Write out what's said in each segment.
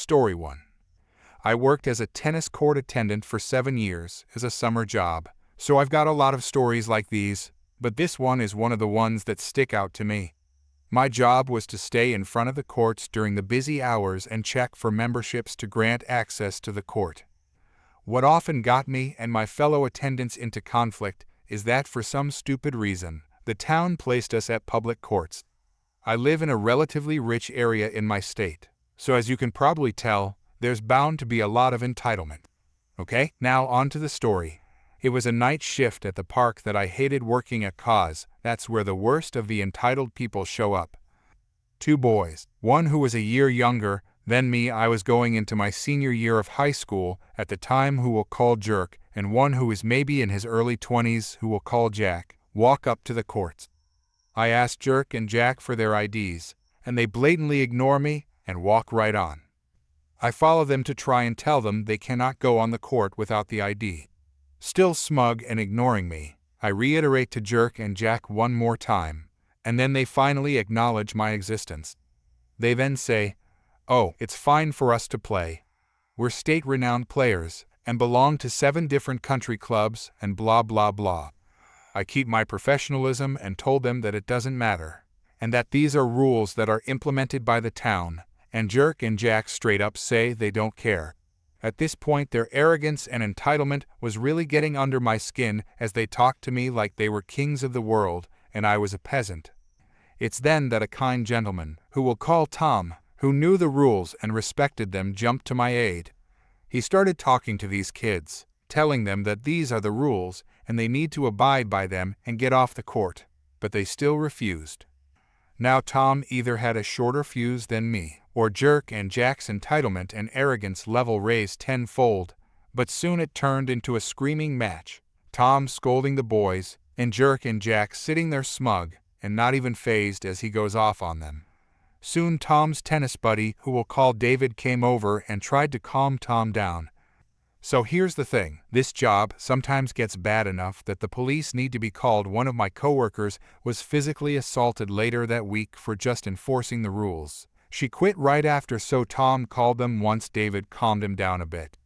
Story 1. I worked as a tennis court attendant for 7 years as a summer job, so I've got a lot of stories like these, but this one is one of the ones that stick out to me. My job was to stay in front of the courts during the busy hours and check for memberships to grant access to the court. What often got me and my fellow attendants into conflict is that for some stupid reason, the town placed us at public courts. I live in a relatively rich area in my state, so as you can probably tell, there's bound to be a lot of entitlement. Okay, now on to the story. It was a night shift at the park that I hated working at cause that's where the worst of the entitled people show up. 2 boys, one who was a year younger than me, I was going into my senior year of high school at the time, who we'll call Jerk, and one who is maybe in his early 20s who we'll call Jack, walk up to the courts. I ask Jerk and Jack for their IDs, and they blatantly ignore me and walk right on. I follow them to try and tell them they cannot go on the court without the ID. Still smug and ignoring me, I reiterate to Jerk and Jack one more time, and then they finally acknowledge my existence. They then say, "Oh, it's fine for us to play. We're state-renowned players and belong to 7 different country clubs and blah blah blah." I keep my professionalism and told them that it doesn't matter, and that these are rules that are implemented by the town, and Jerk and Jack straight up say they don't care. At this point, their arrogance and entitlement was really getting under my skin as they talked to me like they were kings of the world and I was a peasant. It's then that a kind gentleman, who we'll call Tom, who knew the rules and respected them, jumped to my aid. He started talking to these kids, telling them that these are the rules and they need to abide by them and get off the court, but they still refused. Now Tom either had a shorter fuse than me, or Jerk and Jack's entitlement and arrogance level raised tenfold, but soon it turned into a screaming match, Tom scolding the boys, and Jerk and Jack sitting there smug and not even fazed as he goes off on them. Soon Tom's tennis buddy, who we'll call David, came over and tried to calm Tom down. So here's the thing, this job sometimes gets bad enough that the police need to be called. One of my coworkers was physically assaulted later that week for just enforcing the rules. She quit right after, so Tom called them once David calmed him down a bit.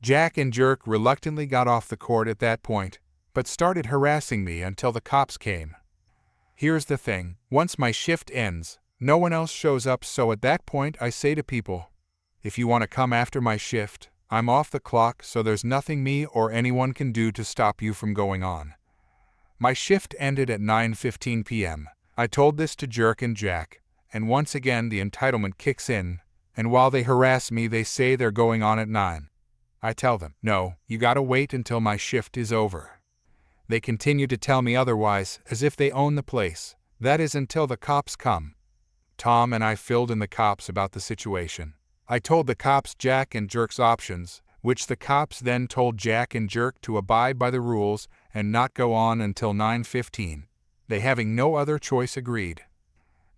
Jack and Jerk reluctantly got off the court at that point, but started harassing me until the cops came. Here's the thing, once my shift ends, no one else shows up, so at that point I say to people, if you want to come after my shift, I'm off the clock, so there's nothing me or anyone can do to stop you from going on. My shift ended at 9:15 p.m. I told this to Jerk and Jack, and once again the entitlement kicks in, and while they harass me they say they're going on at 9. I tell them, no, you gotta wait until my shift is over. They continue to tell me otherwise, as if they own the place, that is until the cops come. Tom and I filled in the cops about the situation. I told the cops Jack and Jerk's options, which the cops then told Jack and Jerk to abide by the rules and not go on until 9:15. They, having no other choice, agreed.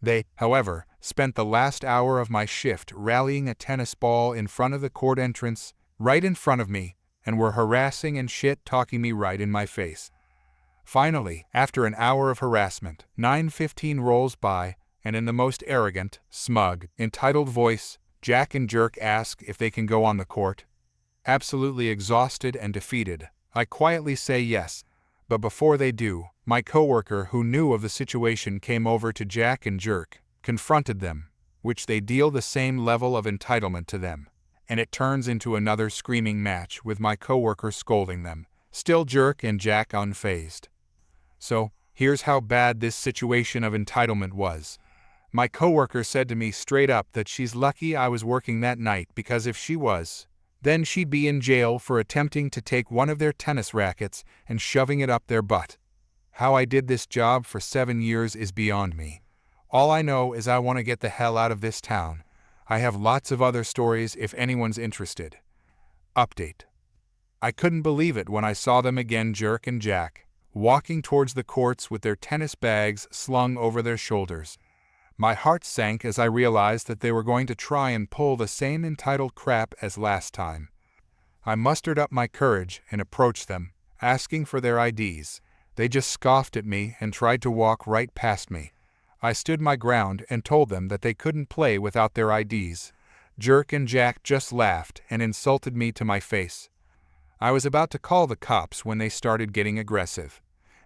They, however, spent the last hour of my shift rallying a tennis ball in front of the court entrance, right in front of me, and were harassing and shit-talking me right in my face. Finally, after an hour of harassment, 9:15 rolls by, and in the most arrogant, smug, entitled voice, Jack and Jerk ask if they can go on the court. Absolutely exhausted and defeated, I quietly say yes, but before they do, my coworker who knew of the situation came over to Jack and Jerk, confronted them, which they deal the same level of entitlement to them, and it turns into another screaming match with my coworker scolding them, still Jerk and Jack unfazed. So, here's how bad this situation of entitlement was. My coworker said to me straight up that she's lucky I was working that night, because if she was, then she'd be in jail for attempting to take one of their tennis rackets and shoving it up their butt. How I did this job for 7 years is beyond me. All I know is I want to get the hell out of this town. I have lots of other stories if anyone's interested. Update. I couldn't believe it when I saw them again, Jerk and Jack, walking towards the courts with their tennis bags slung over their shoulders. My heart sank as I realized that they were going to try and pull the same entitled crap as last time. I mustered up my courage and approached them, asking for their IDs. They just scoffed at me and tried to walk right past me. I stood my ground and told them that they couldn't play without their IDs. Jerk and Jack just laughed and insulted me to my face. I was about to call the cops when they started getting aggressive.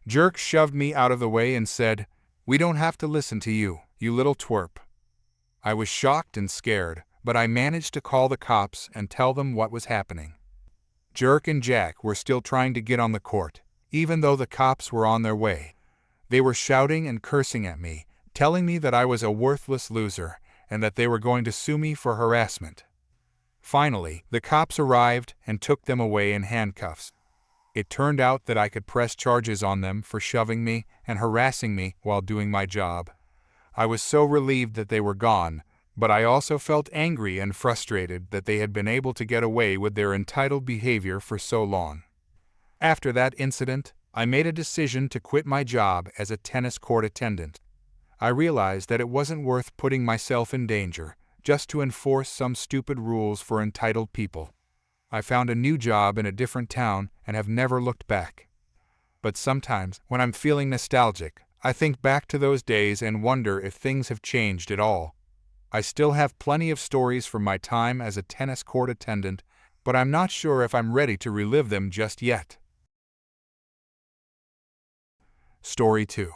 Jerk shoved me out of the way and said, "We don't have to listen to you, you little twerp." I was shocked and scared, but I managed to call the cops and tell them what was happening. Jerk and Jack were still trying to get on the court, even though the cops were on their way. They were shouting and cursing at me, telling me that I was a worthless loser and that they were going to sue me for harassment. Finally, the cops arrived and took them away in handcuffs. It turned out that I could press charges on them for shoving me and harassing me while doing my job. I was so relieved that they were gone, but I also felt angry and frustrated that they had been able to get away with their entitled behavior for so long. After that incident, I made a decision to quit my job as a tennis court attendant. I realized that it wasn't worth putting myself in danger just to enforce some stupid rules for entitled people. I found a new job in a different town and have never looked back. But sometimes, when I'm feeling nostalgic, I think back to those days and wonder if things have changed at all. I still have plenty of stories from my time as a tennis court attendant, but I'm not sure if I'm ready to relive them just yet. Story 2.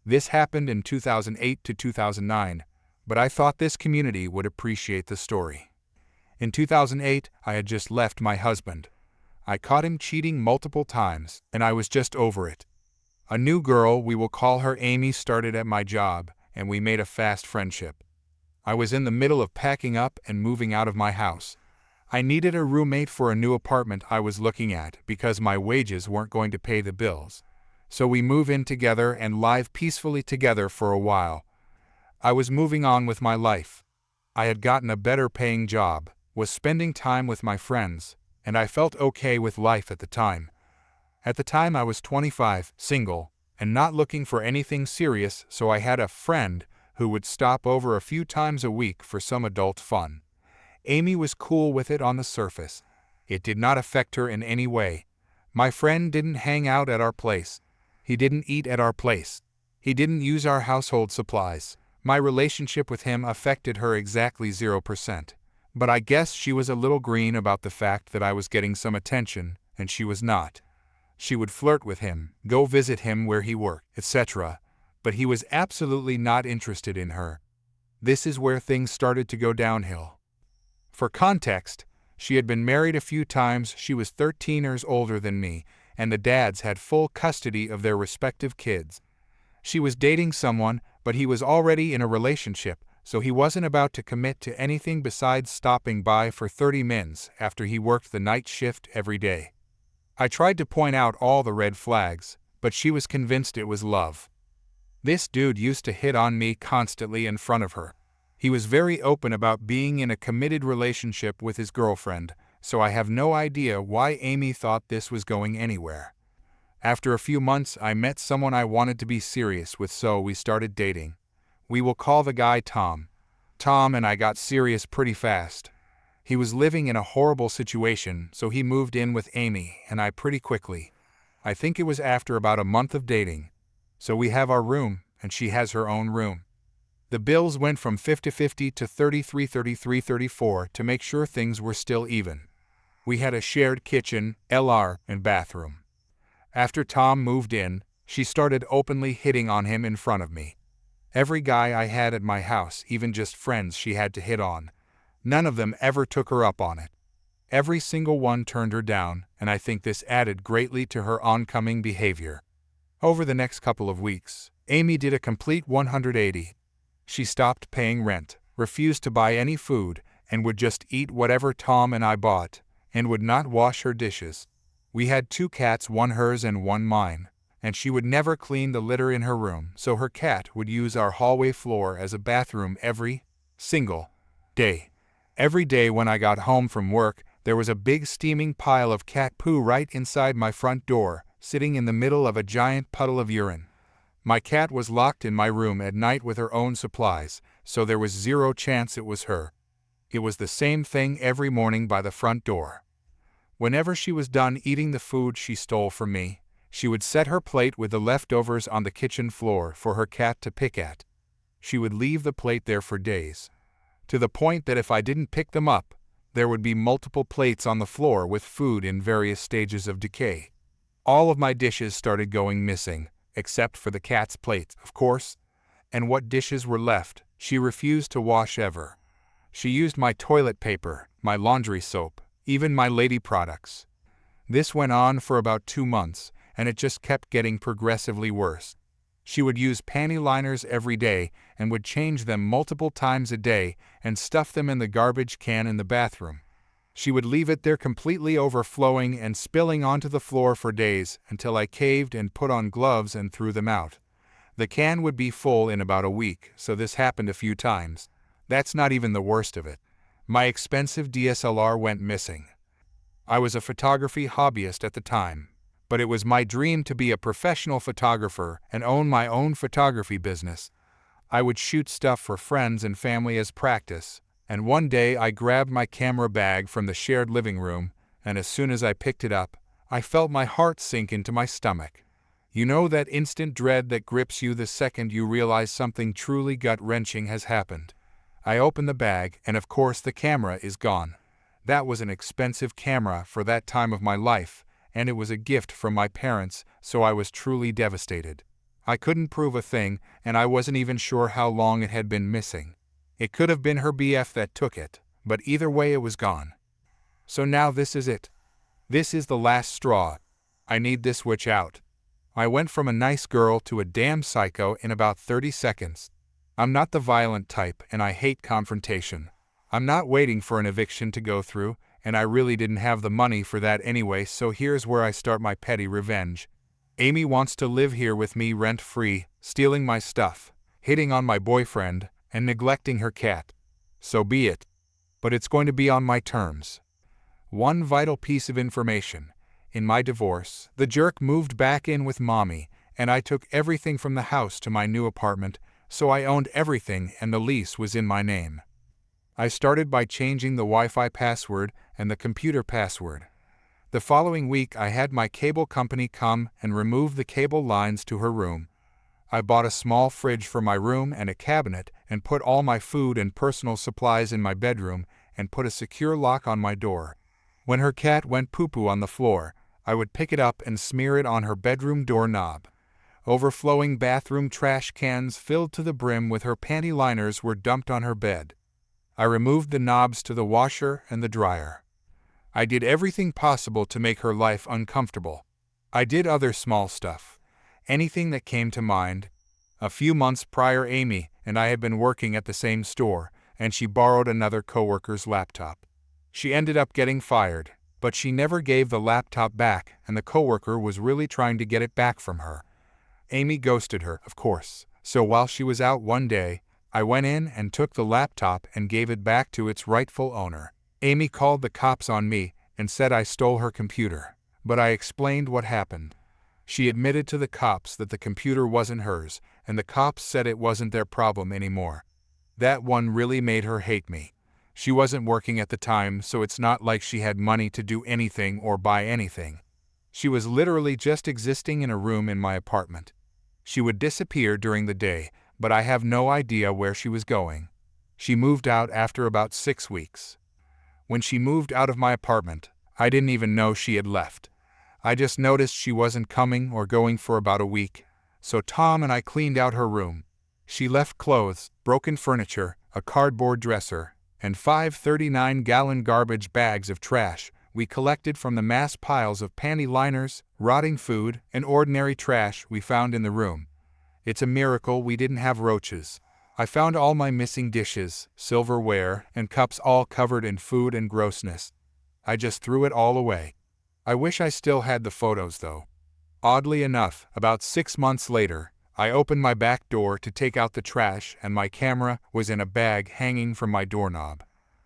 This happened in 2008 to 2009, but I thought this community would appreciate the story. In 2008, I had just left my husband. I caught him cheating multiple times, and I was just over it. A new girl, we will call her Amy, started at my job, and we made a fast friendship. I was in the middle of packing up and moving out of my house. I needed a roommate for a new apartment I was looking at because my wages weren't going to pay the bills. So we move in together and live peacefully together for a while. I was moving on with my life. I had gotten a better paying job, was spending time with my friends, and I felt okay with life at the time. At the time I was 25, single, and not looking for anything serious, so I had a friend who would stop over a few times a week for some adult fun. Amy was cool with it on the surface. It did not affect her in any way. My friend didn't hang out at our place. He didn't eat at our place. He didn't use our household supplies. My relationship with him affected her exactly 0%. But I guess she was a little green about the fact that I was getting some attention, and she was not. She would flirt with him, go visit him where he worked, etc. But he was absolutely not interested in her. This is where things started to go downhill. For context, she had been married a few times, she was 13 years older than me, and the dads had full custody of their respective kids. She was dating someone, but he was already in a relationship, so he wasn't about to commit to anything besides stopping by for 30 minutes after he worked the night shift every day. I tried to point out all the red flags, but she was convinced it was love. This dude used to hit on me constantly in front of her. He was very open about being in a committed relationship with his girlfriend, so I have no idea why Amy thought this was going anywhere. After a few months, I met someone I wanted to be serious with, so we started dating. We will call the guy Tom. Tom and I got serious pretty fast. He was living in a horrible situation, so he moved in with Amy and I pretty quickly. I think it was after about a month of dating. So we have our room, and she has her own room. The bills went from 50-50 to 33-33-34 to make sure things were still even. We had a shared kitchen, LR, and bathroom. After Tom moved in, she started openly hitting on him in front of me. Every guy I had at my house, even just friends she had to hit on, none of them ever took her up on it. Every single one turned her down, and I think this added greatly to her oncoming behavior. Over the next couple of weeks, Amy did a complete 180. She stopped paying rent, refused to buy any food, and would just eat whatever Tom and I bought, and would not wash her dishes. We had 2 cats, one hers and one mine, and she would never clean the litter in her room, so her cat would use our hallway floor as a bathroom every single day. Every day when I got home from work, there was a big steaming pile of cat poo right inside my front door, sitting in the middle of a giant puddle of urine. My cat was locked in my room at night with her own supplies, so there was 0 chance it was her. It was the same thing every morning by the front door. Whenever she was done eating the food she stole from me, she would set her plate with the leftovers on the kitchen floor for her cat to pick at. She would leave the plate there for days. to the point that if I didn't pick them up, there would be multiple plates on the floor with food in various stages of decay. All of my dishes started going missing, except for the cat's plates, of course, and what dishes were left, she refused to wash ever. She used my toilet paper, my laundry soap, even my lady products. This went on for about 2 months, and it just kept getting progressively worse. She would use panty liners every day and would change them multiple times a day and stuff them in the garbage can in the bathroom. She would leave it there completely overflowing and spilling onto the floor for days until I caved and put on gloves and threw them out. The can would be full in about a week, so this happened a few times. That's not even the worst of it. My expensive DSLR went missing. I was a photography hobbyist at the time, but it was my dream to be a professional photographer and own my own photography business. I would shoot stuff for friends and family as practice, and one day I grabbed my camera bag from the shared living room, and as soon as I picked it up, I felt my heart sink into my stomach. You know that instant dread that grips you the second you realize something truly gut-wrenching has happened. I opened the bag, and of course the camera is gone. That was an expensive camera for that time of my life, and it was a gift from my parents, so I was truly devastated. I couldn't prove a thing, and I wasn't even sure how long it had been missing. It could have been her BF that took it, but either way it was gone. So now this is it. This is the last straw. I need this witch out. I went from a nice girl to a damn psycho in about 30 seconds. I'm not the violent type, and I hate confrontation. I'm not waiting for an eviction to go through, and I really didn't have the money for that anyway, so here's where I start my petty revenge. Amy wants to live here with me rent-free, stealing my stuff, hitting on my boyfriend, and neglecting her cat. So be it. But it's going to be on my terms. One vital piece of information. In my divorce, the jerk moved back in with mommy, and I took everything from the house to my new apartment, so I owned everything and the lease was in my name. I started by changing the Wi-Fi password and the computer password. The following week I had my cable company come and remove the cable lines to her room. I bought a small fridge for my room and a cabinet and put all my food and personal supplies in my bedroom and put a secure lock on my door. When her cat went poo-poo on the floor, I would pick it up and smear it on her bedroom doorknob. Overflowing bathroom trash cans filled to the brim with her panty liners were dumped on her bed. I removed the knobs to the washer and the dryer. I did everything possible to make her life uncomfortable. I did other small stuff. Anything that came to mind. A few months prior, Amy and I had been working at the same store, and she borrowed another coworker's laptop. She ended up getting fired, but she never gave the laptop back, and the coworker was really trying to get it back from her. Amy ghosted her, of course, so while she was out one day, I went in and took the laptop and gave it back to its rightful owner. Amy called the cops on me and said I stole her computer, but I explained what happened. She admitted to the cops that the computer wasn't hers, and the cops said it wasn't their problem anymore. That one really made her hate me. She wasn't working at the time, so it's not like she had money to do anything or buy anything. She was literally just existing in a room in my apartment. She would disappear during the day, but I have no idea where she was going. She moved out after about 6 weeks. When she moved out of my apartment, I didn't even know she had left. I just noticed she wasn't coming or going for about a week, so Tom and I cleaned out her room. She left clothes, broken furniture, a cardboard dresser, and 5 39-gallon garbage bags of trash we collected from the mass piles of panty liners, rotting food, and ordinary trash we found in the room. It's a miracle we didn't have roaches. I found all my missing dishes, silverware, and cups all covered in food and grossness. I just threw it all away. I wish I still had the photos though. Oddly enough, about 6 months later, I opened my back door to take out the trash and my camera was in a bag hanging from my doorknob.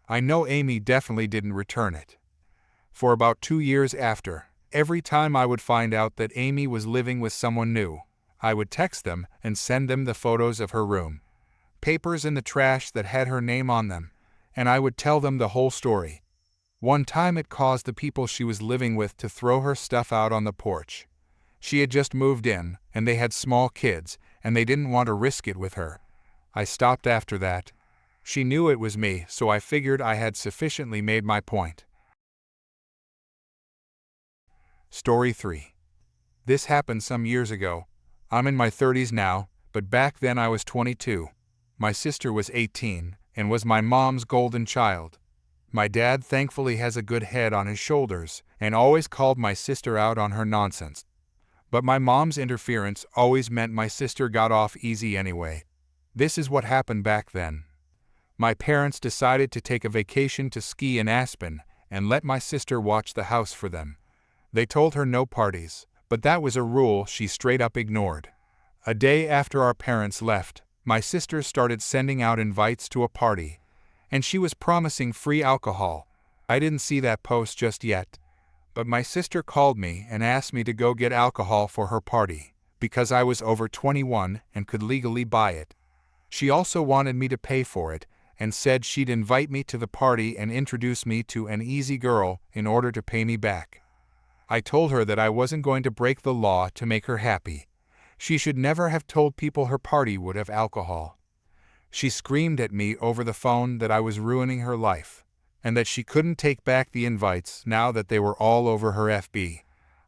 I know Amy definitely didn't return it. For about 2 years after, every time I would find out that Amy was living with someone new, I would text them and send them the photos of her room, papers in the trash that had her name on them, and I would tell them the whole story. One time it caused the people she was living with to throw her stuff out on the porch. She had just moved in, and they had small kids, and they didn't want to risk it with her. I stopped after that. She knew it was me, so I figured I had sufficiently made my point. Story 3. This happened some years ago. I'm in my 30s now, but back then I was 22. My sister was 18 and was my mom's golden child. My dad thankfully has a good head on his shoulders and always called my sister out on her nonsense. But my mom's interference always meant my sister got off easy anyway. This is what happened back then. My parents decided to take a vacation to ski in Aspen and let my sister watch the house for them. They told her no parties, but that was a rule she straight up ignored. A day after our parents left, my sister started sending out invites to a party, and she was promising free alcohol. I didn't see that post just yet, but my sister called me and asked me to go get alcohol for her party, because I was over 21 and could legally buy it. She also wanted me to pay for it, and said she'd invite me to the party and introduce me to an easy girl in order to pay me back. I told her that I wasn't going to break the law to make her happy. She should never have told people her party would have alcohol. She screamed at me over the phone that I was ruining her life, and that she couldn't take back the invites now that they were all over her FB.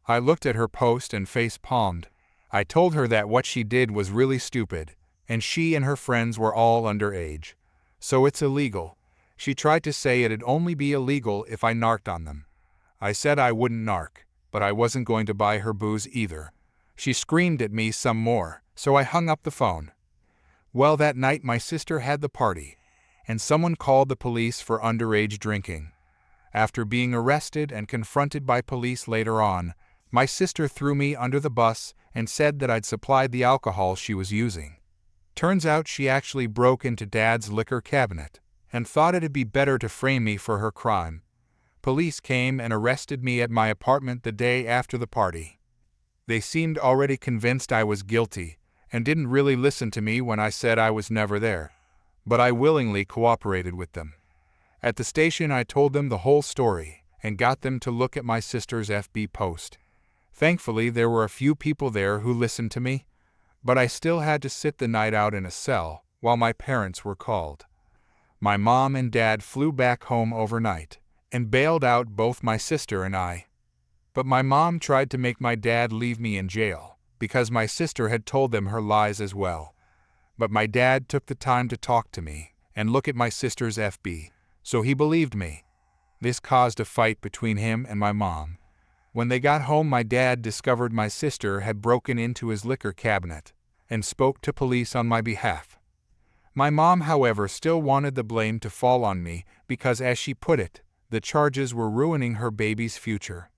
I looked at her post and face-palmed. I told her that what she did was really stupid, and she and her friends were all underage. So it's illegal. She tried to say it'd only be illegal if I narked on them. I said I wouldn't narc, but I wasn't going to buy her booze either. She screamed at me some more, so I hung up the phone. Well, that night my sister had the party, and someone called the police for underage drinking. After being arrested and confronted by police later on, my sister threw me under the bus and said that I'd supplied the alcohol she was using. Turns out she actually broke into Dad's liquor cabinet and thought it'd be better to frame me for her crime. Police came and arrested me at my apartment the day after the party. They seemed already convinced I was guilty and didn't really listen to me when I said I was never there, but I willingly cooperated with them. At the station I told them the whole story and got them to look at my sister's FB post. Thankfully there were a few people there who listened to me, but I still had to sit the night out in a cell while my parents were called. My mom and dad flew back home overnight and bailed out both my sister and I. But my mom tried to make my dad leave me in jail because my sister had told them her lies as well. But my dad took the time to talk to me and look at my sister's FB, so he believed me. This caused a fight between him and my mom. When they got home, my dad discovered my sister had broken into his liquor cabinet and spoke to police on my behalf. My mom, however, still wanted the blame to fall on me because, as she put it, the charges were ruining her baby's future.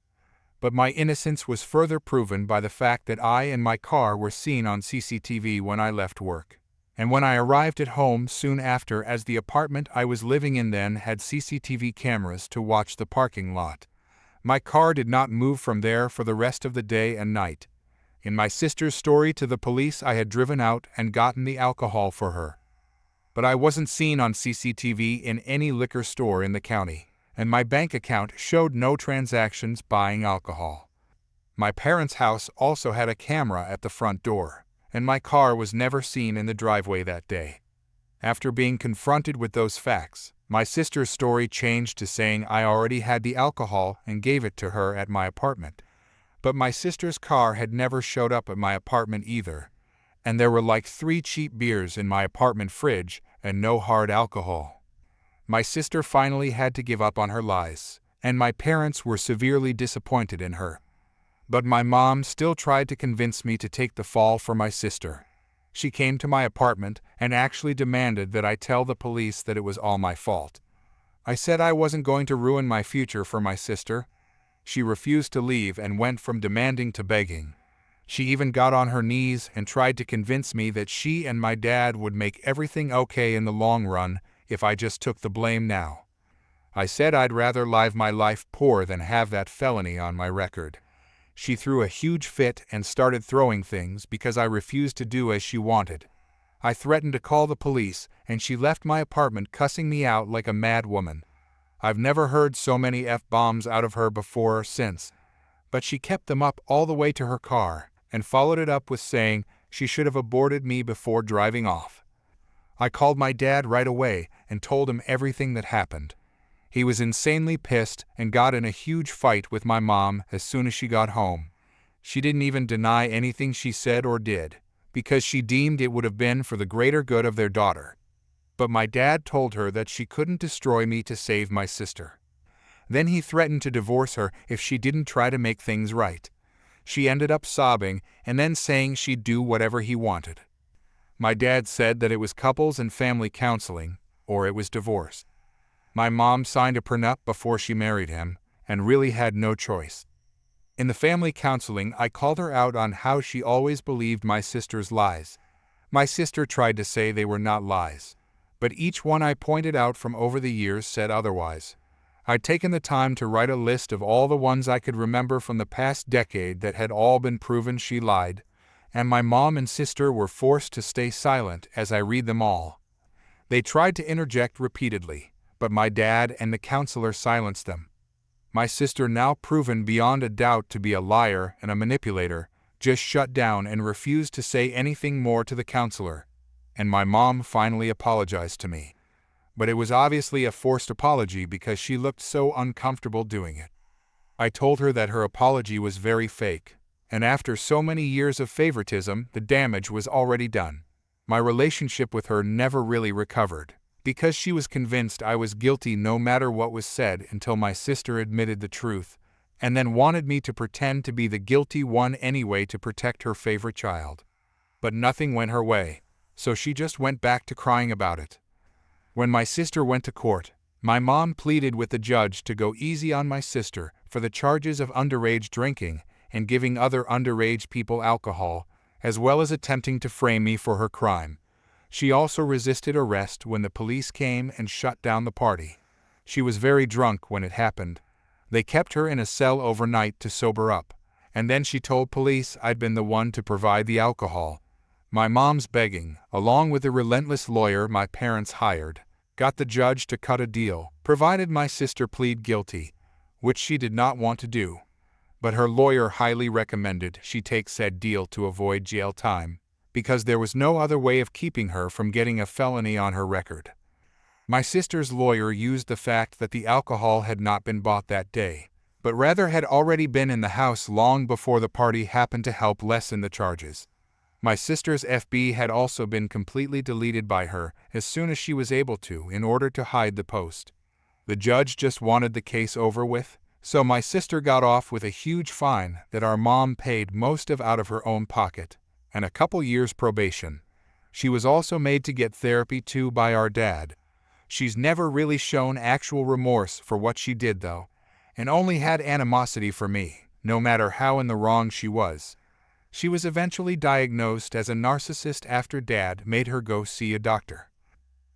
But my innocence was further proven by the fact that I and my car were seen on CCTV when I left work. And when I arrived at home soon after, as the apartment I was living in then had CCTV cameras to watch the parking lot. My car did not move from there for the rest of the day and night. In my sister's story to the police, I had driven out and gotten the alcohol for her. But I wasn't seen on CCTV in any liquor store in the county, and my bank account showed no transactions buying alcohol. My parents' house also had a camera at the front door, and my car was never seen in the driveway that day. After being confronted with those facts, my sister's story changed to saying I already had the alcohol and gave it to her at my apartment. But my sister's car had never showed up at my apartment either, and there were like 3 cheap beers in my apartment fridge and no hard alcohol. My sister finally had to give up on her lies, and my parents were severely disappointed in her. But my mom still tried to convince me to take the fall for my sister. She came to my apartment and actually demanded that I tell the police that it was all my fault. I said I wasn't going to ruin my future for my sister. She refused to leave and went from demanding to begging. She even got on her knees and tried to convince me that she and my dad would make everything okay in the long run if I just took the blame now. I said I'd rather live my life poor than have that felony on my record. She threw a huge fit and started throwing things because I refused to do as she wanted. I threatened to call the police, and she left my apartment cussing me out like a mad woman. I've never heard so many F-bombs out of her before or since, but she kept them up all the way to her car and followed it up with saying she should have aborted me before driving off. I called my dad right away and told him everything that happened. He was insanely pissed and got in a huge fight with my mom as soon as she got home. She didn't even deny anything she said or did, because she deemed it would have been for the greater good of their daughter. But my dad told her that she couldn't destroy me to save my sister. Then he threatened to divorce her if she didn't try to make things right. She ended up sobbing and then saying she'd do whatever he wanted. My dad said that it was couples and family counseling, or it was divorce. My mom signed a prenup before she married him, and really had no choice. In the family counseling, I called her out on how she always believed my sister's lies. My sister tried to say they were not lies, but each one I pointed out from over the years said otherwise. I'd taken the time to write a list of all the ones I could remember from the past decade that had all been proven she lied, and my mom and sister were forced to stay silent as I read them all. They tried to interject repeatedly, but my dad and the counselor silenced them. My sister, now proven beyond a doubt to be a liar and a manipulator, just shut down and refused to say anything more to the counselor, and my mom finally apologized to me. But it was obviously a forced apology because she looked so uncomfortable doing it. I told her that her apology was very fake, and after so many years of favoritism, the damage was already done. My relationship with her never really recovered, because she was convinced I was guilty no matter what was said until my sister admitted the truth, and then wanted me to pretend to be the guilty one anyway to protect her favorite child. But nothing went her way, so she just went back to crying about it. When my sister went to court, my mom pleaded with the judge to go easy on my sister for the charges of underage drinking and giving other underage people alcohol, as well as attempting to frame me for her crime. She also resisted arrest when the police came and shut down the party. She was very drunk when it happened. They kept her in a cell overnight to sober up, and then she told police I'd been the one to provide the alcohol. My mom's begging, along with the relentless lawyer my parents hired, got the judge to cut a deal, provided my sister plead guilty, which she did not want to do. But her lawyer highly recommended she take said deal to avoid jail time, because there was no other way of keeping her from getting a felony on her record. My sister's lawyer used the fact that the alcohol had not been bought that day, but rather had already been in the house long before the party happened to help lessen the charges. My sister's FB had also been completely deleted by her as soon as she was able to in order to hide the post. The judge just wanted the case over with, so my sister got off with a huge fine that our mom paid most of out of her own pocket, and a couple years probation. She was also made to get therapy too by our dad. She's never really shown actual remorse for what she did though, and only had animosity for me, no matter how in the wrong she was. She was eventually diagnosed as a narcissist after Dad made her go see a doctor.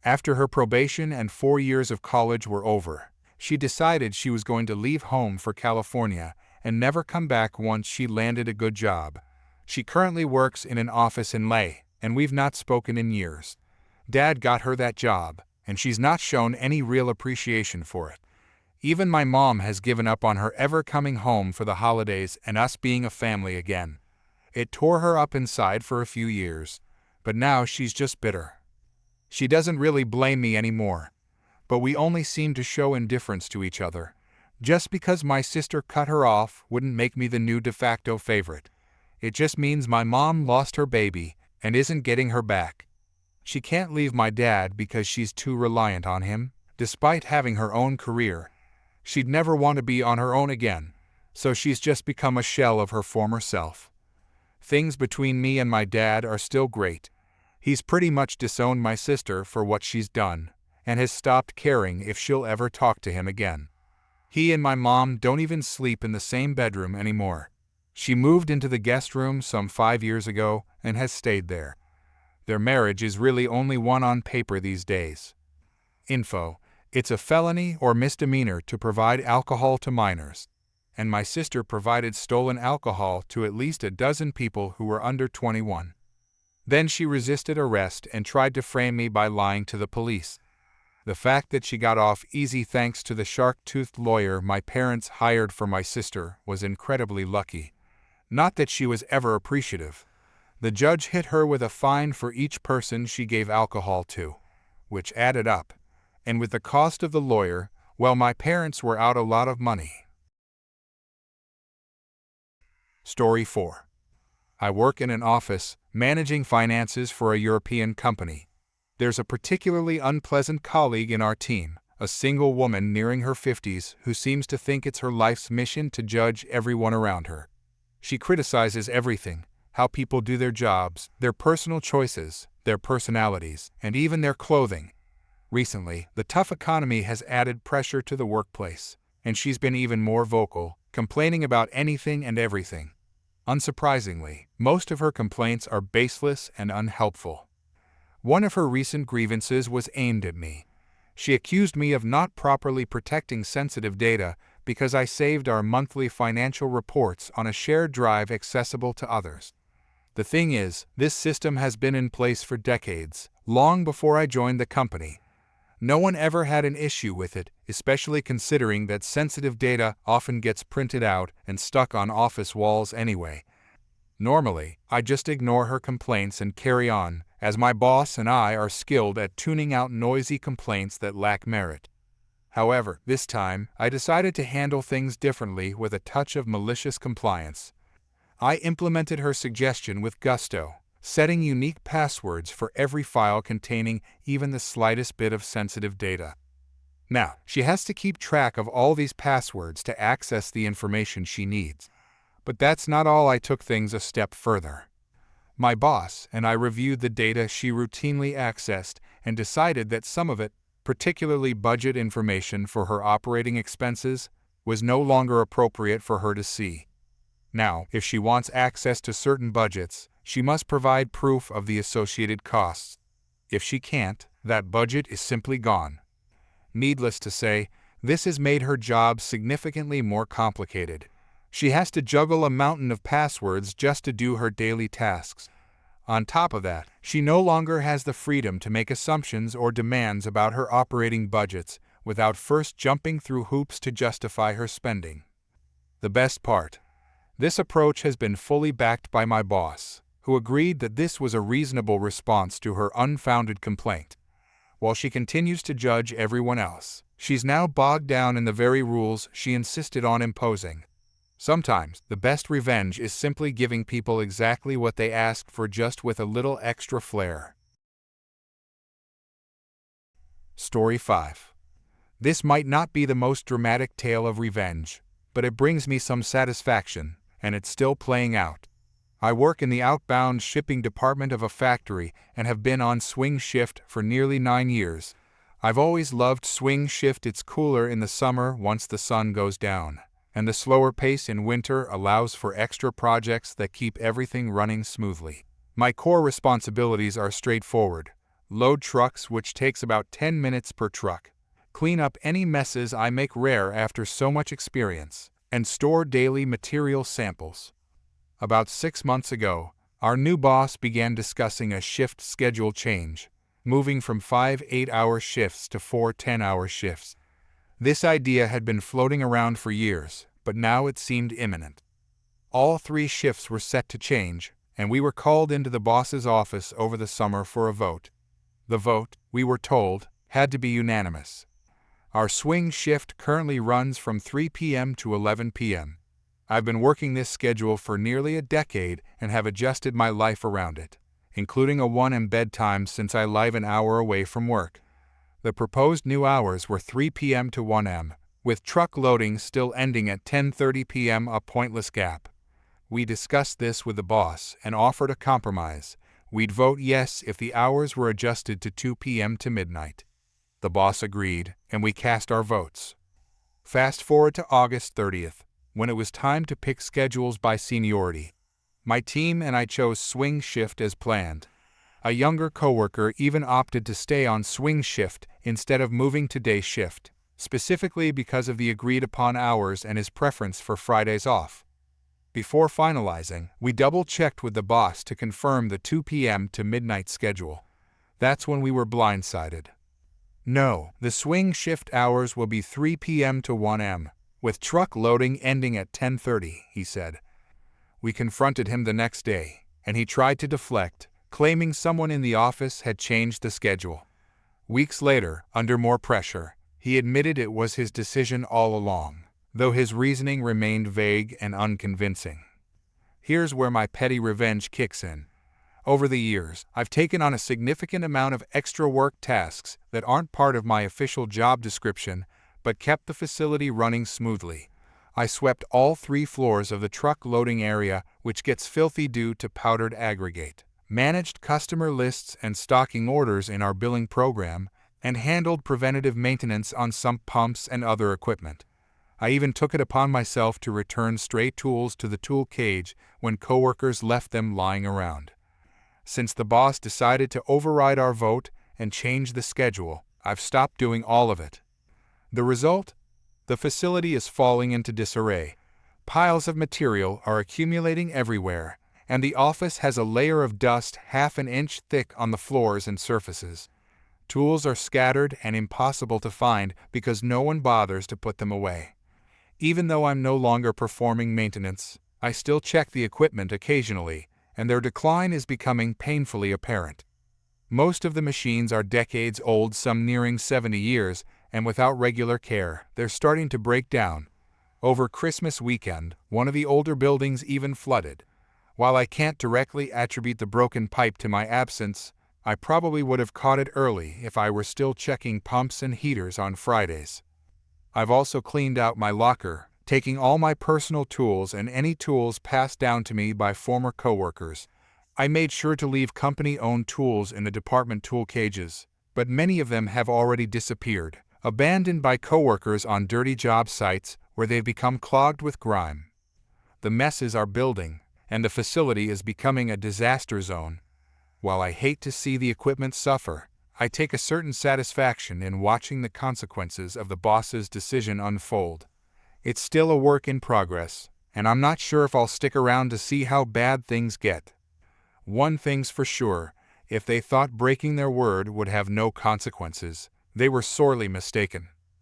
After her probation and 4 years of college were over, she decided she was going to leave home for California and never come back once she landed a good job. She currently works in an office in LA, and we've not spoken in years. Dad got her that job, and she's not shown any real appreciation for it. Even my mom has given up on her ever coming home for the holidays and us being a family again. It tore her up inside for a few years, but now she's just bitter. She doesn't really blame me anymore, but we only seem to show indifference to each other. Just because my sister cut her off wouldn't make me the new de facto favorite. It just means my mom lost her baby and isn't getting her back. She can't leave my dad because she's too reliant on him, despite having her own career. She'd never want to be on her own again, so she's just become a shell of her former self. Things between me and my dad are still great. He's pretty much disowned my sister for what she's done, and has stopped caring if she'll ever talk to him again. He and my mom don't even sleep in the same bedroom anymore. She moved into the guest room some 5 years ago and has stayed there. Their marriage is really only one on paper these days. Info: it's a felony or misdemeanor to provide alcohol to minors, and my sister provided stolen alcohol to at least a dozen people who were under 21. Then she resisted arrest and tried to frame me by lying to the police. The fact that she got off easy thanks to the shark-toothed lawyer my parents hired for my sister was incredibly lucky. Not that she was ever appreciative. The judge hit her with a fine for each person she gave alcohol to, which added up. And with the cost of the lawyer, well, my parents were out a lot of money. Story 4. I work in an office, managing finances for a European company. There's a particularly unpleasant colleague in our team, a single woman nearing her 50s who seems to think it's her life's mission to judge everyone around her. She criticizes everything: how people do their jobs, their personal choices, their personalities, and even their clothing. Recently, the tough economy has added pressure to the workplace, and she's been even more vocal, complaining about anything and everything. Unsurprisingly, most of her complaints are baseless and unhelpful. One of her recent grievances was aimed at me. She accused me of not properly protecting sensitive data because I saved our monthly financial reports on a shared drive accessible to others. The thing is, this system has been in place for decades, long before I joined the company. No one ever had an issue with it, especially considering that sensitive data often gets printed out and stuck on office walls anyway. Normally, I just ignore her complaints and carry on, as my boss and I are skilled at tuning out noisy complaints that lack merit. However, this time, I decided to handle things differently with a touch of malicious compliance. I implemented her suggestion with gusto, setting unique passwords for every file containing even the slightest bit of sensitive data. Now, she has to keep track of all these passwords to access the information she needs. But that's not all. I took things a step further. My boss and I reviewed the data she routinely accessed and decided that some of it, particularly budget information for her operating expenses, was no longer appropriate for her to see. Now, if she wants access to certain budgets, she must provide proof of the associated costs. If she can't, that budget is simply gone. Needless to say, this has made her job significantly more complicated. She has to juggle a mountain of passwords just to do her daily tasks. On top of that, she no longer has the freedom to make assumptions or demands about her operating budgets without first jumping through hoops to justify her spending. The best part: this approach has been fully backed by my boss, who agreed that this was a reasonable response to her unfounded complaint. While she continues to judge everyone else, she's now bogged down in the very rules she insisted on imposing. Sometimes, the best revenge is simply giving people exactly what they ask for, just with a little extra flair. Story 5. This might not be the most dramatic tale of revenge, but it brings me some satisfaction, and it's still playing out. I work in the outbound shipping department of a factory and have been on swing shift for nearly 9 years. I've always loved swing shift. It's cooler in the summer once the sun goes down, and the slower pace in winter allows for extra projects that keep everything running smoothly. My core responsibilities are straightforward: load trucks, which takes about 10 minutes per truck, clean up any messes I make rare after so much experience, and store daily material samples. About 6 months ago, our new boss began discussing a shift schedule change, moving from 5 8-hour shifts to 4 10-hour shifts. This idea had been floating around for years, but now it seemed imminent. All 3 shifts were set to change, and we were called into the boss's office over the summer for a vote. The vote, we were told, had to be unanimous. Our swing shift currently runs from 3 p.m. to 11 p.m. I've been working this schedule for nearly a decade and have adjusted my life around it, including a 1 a.m. bedtime since I live an hour away from work. The proposed new hours were 3 p.m. to 1 a.m., with truck loading still ending at 10:30 p.m., a pointless gap. We discussed this with the boss and offered a compromise. We'd vote yes if the hours were adjusted to 2 p.m. to midnight. The boss agreed, and we cast our votes. Fast forward to August 30th, when it was time to pick schedules by seniority. My team and I chose swing shift as planned. A younger coworker even opted to stay on swing shift instead of moving to day shift, specifically because of the agreed-upon hours and his preference for Fridays off. Before finalizing, we double-checked with the boss to confirm the 2 p.m. to midnight schedule. That's when we were blindsided. No, the swing shift hours will be 3 p.m. to 1 a.m., with truck loading ending at 10:30, he said. We confronted him the next day, and he tried to deflect, claiming someone in the office had changed the schedule. Weeks later, under more pressure, he admitted it was his decision all along, though his reasoning remained vague and unconvincing. Here's where my petty revenge kicks in. Over the years, I've taken on a significant amount of extra work tasks that aren't part of my official job description, but kept the facility running smoothly. I swept all 3 floors of the truck loading area, which gets filthy due to powdered aggregate, managed customer lists and stocking orders in our billing program, and handled preventative maintenance on sump pumps and other equipment. I even took it upon myself to return stray tools to the tool cage when coworkers left them lying around. Since the boss decided to override our vote and change the schedule, I've stopped doing all of it. The result? The facility is falling into disarray. Piles of material are accumulating everywhere, and the office has a layer of dust half an inch thick on the floors and surfaces. Tools are scattered and impossible to find because no one bothers to put them away. Even though I'm no longer performing maintenance, I still check the equipment occasionally, and their decline is becoming painfully apparent. Most of the machines are decades old, some nearing 70 years, and without regular care, they're starting to break down. Over Christmas weekend, one of the older buildings even flooded. While I can't directly attribute the broken pipe to my absence, I probably would have caught it early if I were still checking pumps and heaters on Fridays. I've also cleaned out my locker, taking all my personal tools and any tools passed down to me by former coworkers. I made sure to leave company-owned tools in the department tool cages, but many of them have already disappeared, abandoned by coworkers on dirty job sites where they've become clogged with grime. The messes are building, and the facility is becoming a disaster zone. While I hate to see the equipment suffer, I take a certain satisfaction in watching the consequences of the boss's decision unfold. It's still a work in progress, and I'm not sure if I'll stick around to see how bad things get. One thing's for sure, if they thought breaking their word would have no consequences, they were sorely mistaken.